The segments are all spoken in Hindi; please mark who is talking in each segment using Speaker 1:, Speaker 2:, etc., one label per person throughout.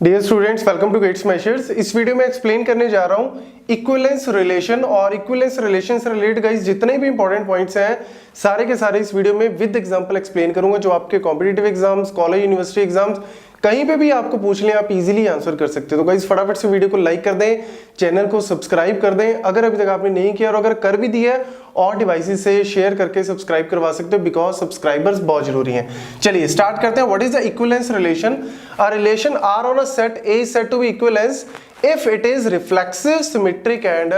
Speaker 1: Dear students, welcome to gates measures. इस वीडियो में एक्सप्लेन करने जा रहा हूँ इक्विवेलेंस रिलेशन। और इक्विवेलेंस रिलेशन से रिलेटेड गाइस जितने भी इंपॉर्टेंट पॉइंट्स हैं सारे के सारे इस वीडियो में विद एग्जांपल एक्सप्लेन करूंगा, जो आपके competitive exams, college, university exams कहीं पे भी आपको पूछ लें आप इजीली आंसर कर सकते हो। तो गाइस फटाफट से वीडियो को लाइक कर दें, चैनल को सब्सक्राइब कर दें अगर अभी तक आपने नहीं किया, और अगर कर भी दिया है और डिवाइसेस से शेयर करके सब्सक्राइब करवा सकते हो, बिकॉज सब्सक्राइबर्स बहुत जरूरी हैं। चलिए स्टार्ट करते हैं। What is the equivalence relation? A relation R on a set A is said to be equivalence if it is reflexive, symmetric and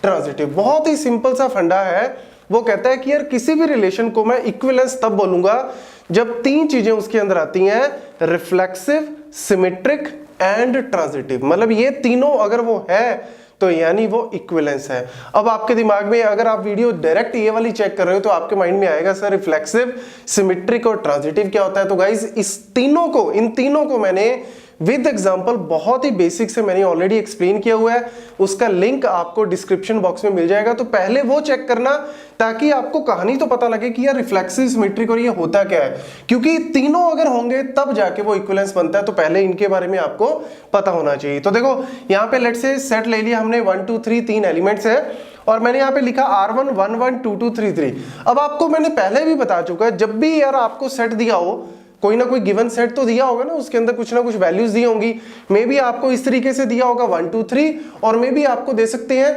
Speaker 1: transitive. बहुत ही सिंपल सा फंडा है। वो कहता है कि यार किसी भी रिलेशन को मैं इक्विवेलेंस तब बोलूंगा जब तीन चीजें उसके अंदर आती हैं, रिफ्लेक्सिव, सिमेट्रिक एंड ट्रांजिटिव। मतलब ये तीनों अगर वो है तो यानी वो इक्विवेलेंस है। अब आपके दिमाग में अगर आप वीडियो डायरेक्ट ये वाली चेक कर रहे हो तो आपके माइंड में आएगा सर रिफ्लेक्सिव, सिमेट्रिक और ट्रांजिटिव क्या होता है। तो गाइस इन तीनों को मैंने विद एग्जांपल बहुत ही बेसिक से मैंने ऑलरेडी एक्सप्लेन किया हुआ है, उसका लिंक आपको डिस्क्रिप्शन बॉक्स में मिल जाएगा। तो पहले वो चेक करना ताकि आपको कहानी तो पता लगे कि यार रिफ्लेक्सिव, सिमेट्रिक और ये होता क्या है, क्योंकि तीनों अगर होंगे तब जाके वो इक्विवेलेंस बनता है। तो पहले इनके बारे में आपको पता होना चाहिए। तो देखो यहाँ पे लेट्स से सेट ले लिया हमने 1 2 3 तीन एलिमेंट्स है और मैंने यहाँ पे लिखा R1 1 1 2 2 3 3। अब आपको मैंने पहले भी बता चुका है, जब भी यार आपको सेट दिया हो, कोई ना कोई गिवन सेट तो दिया होगा ना, उसके अंदर कुछ ना कुछ वैल्यूज दी होंगी। मे बी आपको इस तरीके से दिया होगा 1 2 3, और मे बी आपको दे सकते हैं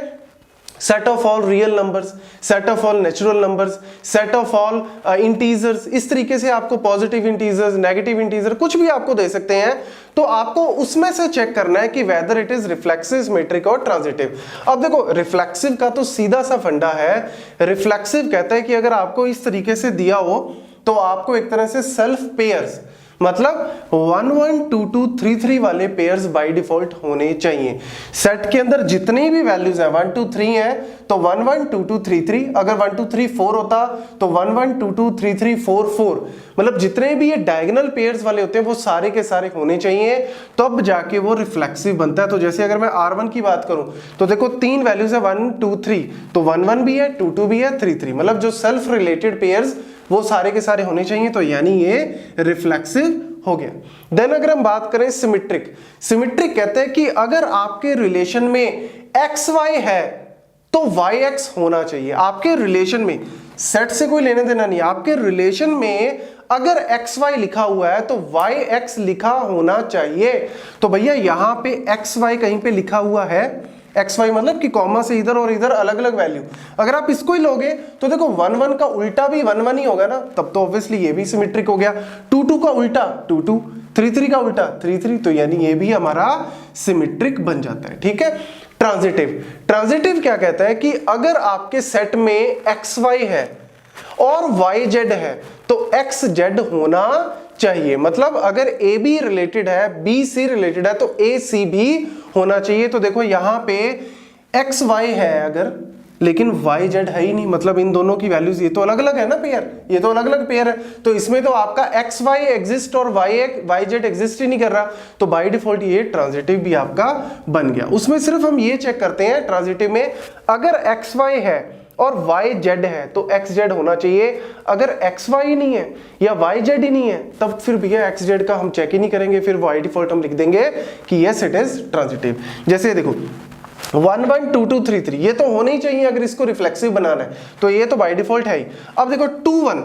Speaker 1: set of all real numbers, set of all natural numbers, set of all integers. इस तरीके से आपको पॉजिटिव इंटीजर्स, नेगेटिव इंटीजर कुछ भी आपको दे सकते हैं। तो आपको उसमें से चेक करना है कि whether it is reflexive, symmetric और ट्रांजिटिव। अब देखो रिफ्लेक्सिव का तो सीधा सा फंडा है। रिफ्लेक्सिव कहता है कि अगर आपको इस तरीके से दिया हो तो आपको एक तरह से सेल्फ पेयर्स, मतलब 1 1 2 2 3 3 वाले पेयर्स बाय डिफॉल्ट होने चाहिए। सेट के अंदर जितनी भी वैल्यूज हैं 1 2 3 है तो 1 1 2 2 3 3, अगर 1 2 3 4 होता तो 1 1 2 2 3 3 4 4। मतलब जितने भी ये डायगोनल पेयर्स वाले होते हैं वो सारे के सारे होने चाहिए, तब जाके वो रिफ्लेक्सिव बनता है। तो जैसे अगर मैं R1 की बात करूं तो देखो तीन वैल्यूज है 1 2 3, तो 1 1 भी है, 2 2 भी है, 3 3। मतलब जो सेल्फ रिलेटेड पेयर्स वो सारे के सारे होने चाहिए, तो यानी ये रिफ्लेक्सिव हो गया। देन अगर हम बात करें सिमेट्रिक, सिमेट्रिक कहते हैं कि अगर आपके रिलेशन में XY है तो YX होना चाहिए। आपके रिलेशन में सेट से कोई लेने देना नहीं, आपके रिलेशन में अगर XY लिखा हुआ है तो YX लिखा होना चाहिए। तो भैया यहां पे XY कहीं पे लिखा हुआ है, XY मतलब कि कॉमा से इधर और इधर अलग अलग वैल्यू। अगर आप इसको ही लोगे तो देखो 1 1 का उल्टा भी 1 1 ही होगा ना, तब तो ऑब्वियसली ये भी सिमेट्रिक हो गया। 2 2 का उल्टा 2 2, 3 3 का उल्टा 3 3, तो यानी ये भी हमारा सिमेट्रिक बन जाता है। ठीक है। ट्रांजिटिव, ट्रांजिटिव क्या कहता है कि अगर आपके सेट में XY है और YZ है तो XZ होना चाहिए। मतलब अगर AB रिलेटेड है, BC रिलेटेड है तो AC भी होना चाहिए। तो देखो यहां पे XY है अगर, लेकिन YZ है ही नहीं, मतलब इन दोनों की वैल्यूज ये तो अलग अलग है ना पेयर, ये तो अलग अलग पेयर है, तो इसमें तो आपका XY एग्जिस्ट और YZ एग्जिस्ट ही नहीं कर रहा, तो बाय डिफॉल्ट ये ट्रांजिटिव भी आपका बन गया। उसमें सिर्फ हम ये चेक करते हैं ट्रांजिटिव में, अगर XY है और YZ है तो XZ होना चाहिए। अगर XY ही नहीं है या YZ ही नहीं है तब फिर भैया XZ का हम चेक ही नहीं करेंगे, फिर बाय डिफॉल्ट हम लिख देंगे कि यस इट इज ट्रांजिटिव। जैसे देखो 1 1 2 2 3 3 ये तो होना ही चाहिए अगर इसको रिफ्लेक्सिव बनाना है, तो ये तो बाय डिफॉल्ट है ही। अब देखो 2 1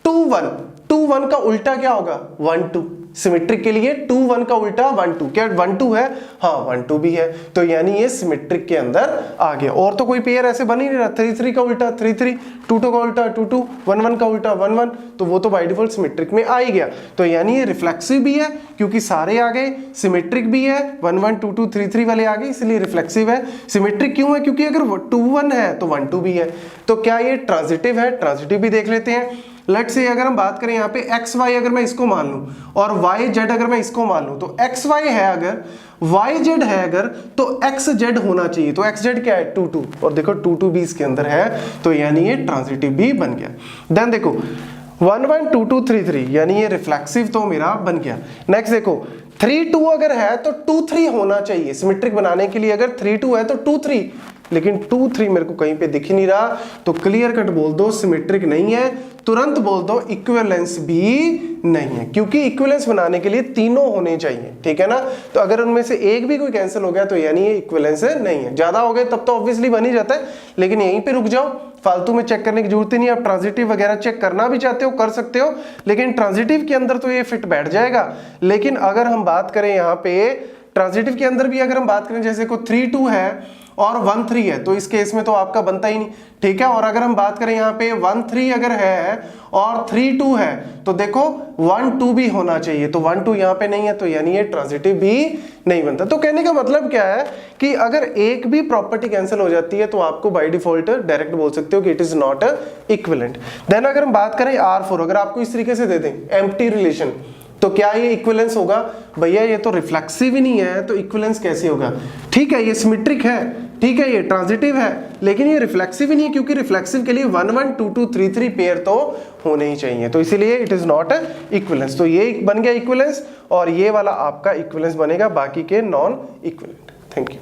Speaker 1: 2 1 2 1 का उल्टा क्या होगा 1 2। सिमेट्रिक के लिए 2 1 का उल्टा 1 2, क्या 1 2 है? हाँ 1 2 भी है, तो यानी ये सिमेट्रिक के अंदर आ गया। और तो कोई पेयर ऐसे बन ही नहीं रहा, 3 3 का उल्टा 3 3, 2 2 का उल्टा 2 2, 1 1 का उल्टा 1 1, तो वो तो बाय डिफॉल्ट सिमेट्रिक में आ ही गया। तो यानी ये रिफ्लेक्सिव भी है क्योंकि सारे आ गए, सिमेट्रिक भी है 1 1 2 2 3 3 वाले आ गए इसलिए रिफ्लेक्सिव है। सिमेट्रिक क्यों है? क्योंकि अगर 2 1 है तो 1 2 भी है। तो क्या ये ट्रांजिटिव है? ट्रांजिटिव भी देख लेते हैं। लेट्स से अगर हम बात करें यहाँ पे XY अगर मैं इसको मान लूं और YZ अगर मैं इसको मान लूं, तो XY है अगर, YZ है अगर, तो XZ होना चाहिए। तो XZ क्या है 2 2, और देखो 2 2 भी इसके अंदर है, तो यानी ये ट्रांजिटिव भी बन गया। देन देखो 1 1 2 2 3 3 यानी ये रिफ्लेक्सिव तो मेरा बन गया। नेक्स्ट देखो 3 2 अगर है तो 2 3 होना चाहिए सिमेट्रिक बनाने के लिए। अगर 3 2 है तो 2 3 लेकिन 2 3 मेरे को कहीं पे दिख ही नहीं रहा, तो क्लियर कट बोल दो सिमेट्रिक नहीं है, तुरंत बोल दो इक्विवेलेंस भी नहीं है, क्योंकि इक्विवेलेंस बनाने के लिए तीनों होने चाहिए, ठीक है ना। तो अगर उनमें से एक भी कोई कैंसिल हो गया तो यानी ये इक्विवेलेंस नहीं है। ज्यादा हो गए तब तो ऑब्वियसली बन ही जाता है, लेकिन यहीं पे रुक जाओ, फालतू में चेक करने की जरूरत ही नहीं। आप ट्रांजिटिव वगैरह चेक करना भी चाहते हो कर सकते हो, लेकिन ट्रांजिटिव के अंदर तो ये फिट बैठ जाएगा। लेकिन अगर हम बात करें यहाँ पे ट्रांजिटिव के अंदर भी, अगर हम बात करें जैसे को 3 2 है और 1 3 है, तो इस केस में तो आपका बनता ही नहीं, ठीक है। और अगर हम बात करें यहाँ पे 1 3 अगर है और 3 2 है, तो देखो 1 2 भी होना चाहिए, तो 1 2 यहाँ पे नहीं है, तो यानी ये ट्रांजिटिव भी नहीं बनता। तो कहने का मतलब क्या है कि अगर एक भी प्रॉपर्टी कैंसिल हो जाती है तो आपको बाय डिफॉल्ट डायरेक्ट बोल सकते हो कि it is not equivalent. Then अगर हम बात करें R4, अगर आपको इस तरीके से दे दें एम्प्टी रिलेशन, तो क्या ये इक्विवेलेंस होगा? भैया ये तो रिफ्लेक्सिव ही नहीं है, तो इक्विवेलेंस कैसे होगा? ठीक है ये सिमेट्रिक है, ठीक है ये ट्रांजिटिव है, लेकिन ये रिफ्लेक्सिव ही नहीं है, क्योंकि रिफ्लेक्सिव के लिए 1 1 2 2 3 3 पेयर तो होने ही चाहिए, तो इसीलिए इट इज नॉट इक्विवेलेंस। तो ये बन गया इक्विवेलेंस और ये वाला आपका इक्विवेलेंस बनेगा, बाकी के नॉन इक्विवेलेंट। Thank you.